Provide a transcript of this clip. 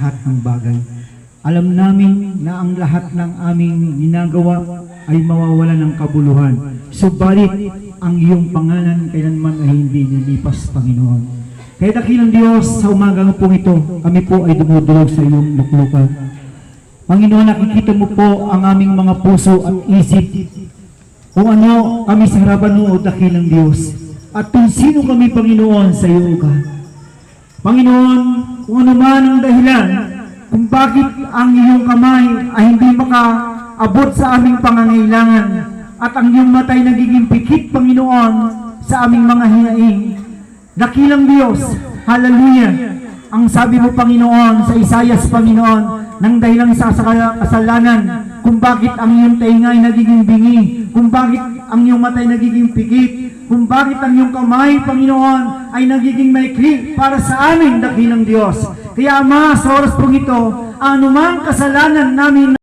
lahat ng bagay. Alam namin na ang lahat ng aming ginagawa ay mawawala ng kabuluhan. Subalit, ang iyong pangalan kailanman ay hindi nilipas, Panginoon. Kaya dakilang Diyos, sa umagang pong ito, kami po ay dumudulog sa iyong luklukan. Panginoon, nakikita mo po ang aming mga puso at isip. Kung ano kami sa harapan mo, dakilang Diyos. At kung sino kami, Panginoon, sa iyo, God. Panginoon, kung ano man ang dahilan, kung bakit ang iyong kamay ay hindi makaabot sa aming pangangailangan at ang iyong matay nagiging pikit, Panginoon, sa aming mga hinaing. Dakilang Diyos, hallelujah, ang sabi mo, Panginoon, sa Isaias, Panginoon, nang dahilang sa kasalanan, kung bakit ang iyong tainga ay nagiging bingi, kung bakit ang iyong matay nagiging pikit, kung bakit ang iyong kamay, Panginoon, ay nagiging maikli para sa amin, dakilang Diyos. Kaya Ama, sa oras pong ito, anumang kasalanan namin